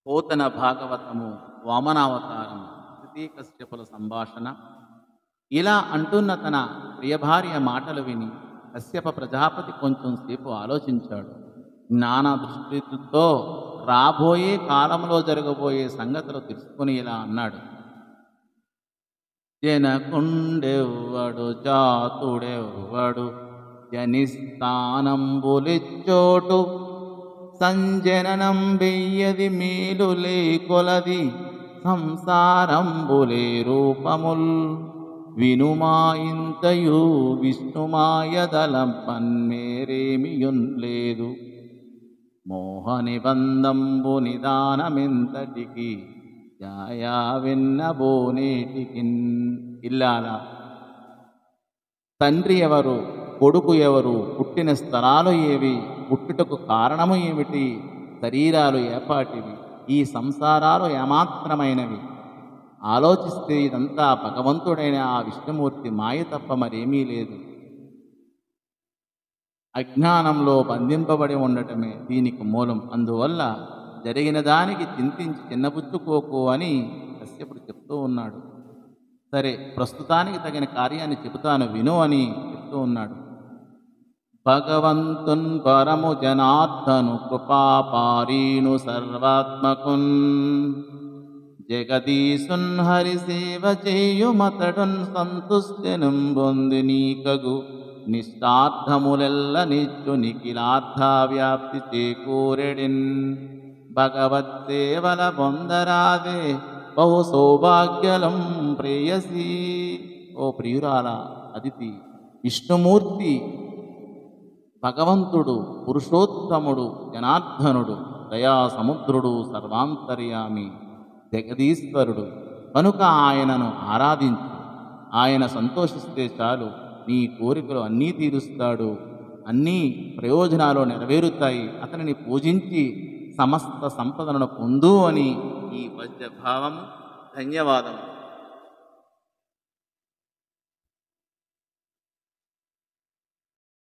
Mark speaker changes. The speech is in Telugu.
Speaker 1: పోతన భాగవతము వామనావతారం కృతీకశ్యపుల సంభాషణ. ఇలా అంటున్న తన ప్రియభార్య మాటలు విని కశ్యప ప్రజాపతి కొంచెం సేపు ఆలోచించాడు. జ్ఞాన దృష్టితో రాబోయే కాలంలో జరగబోయే సంగతులు తెలుసుకుని ఇలా అన్నాడు. జనకుండెవ్వడు జాతుడెవ్వడు జనిస్థానంబులిచ్చోటు సంజననం వెయ్యది మేలులే కొలది సంసారంబులే రూపముల్ వినుమాయింతయు విష్ణుమాయదలం పన్మేరేమియున్ లేదు మోహ నిబంధంబు నిదానమెంతటికి జాయా వెన్నబోనేటికిన్. ఇల్లాల తండ్రి ఎవరు, కొడుకు ఎవరు, పుట్టిన స్థలాలు ఏవి, పుట్టుటకు కారణము ఏమిటి, శరీరాలు ఏపాటివి, ఈ సంసారాలు ఏమాత్రమైనవి, ఆలోచిస్తే ఇదంతా భగవంతుడైన ఆ విష్ణుమూర్తి మాయ తప్ప మరేమీ లేదు. అజ్ఞానంలో బంధింపబడి ఉండటమే దీనికి మూలం. అందువల్ల జరిగిన దానికి చింతించి చిన్నపుచ్చుకోకు అని కశ్యపుడు చెప్తూ ఉన్నాడు. సరే, ప్రస్తుతానికి తగిన కార్యాన్ని చెబుతాను విను అని చెప్తూ ఉన్నాడు. భగవంతున్ పరము జనార్దను కృపాపారీను సర్వాత్మకున్ జగదీశున్ హరిసేవ చేయుమతడున్ సంతుష్టెనుం బొంది నీకగు నిష్టార్థములెల్ల నిచ్చు నిఖిలార్థ వ్యాప్తి చేకూరెడిన్ భగవత్సేవల బొందరాదే బహు సౌభాగ్యలం ప్రేయసి. ఓ ప్రియురాల అదితి, విష్ణుమూర్తి భగవంతుడు, పురుషోత్తముడు, జనార్దనుడు, దయాసముద్రుడు, సర్వాంతర్యామి, జగదీశ్వరుడు కనుక ఆయనను ఆరాధించు. ఆయన సంతోషిస్తే చాలు, నీ కోరికలు అన్నీ తీరుస్తాడు, అన్నీ ప్రయోజనాలు నెరవేరుతాయి. అతనిని పూజించి సమస్త సంపదలను పొందు అని ఈ వజ్రభావము. ధన్యవాదము.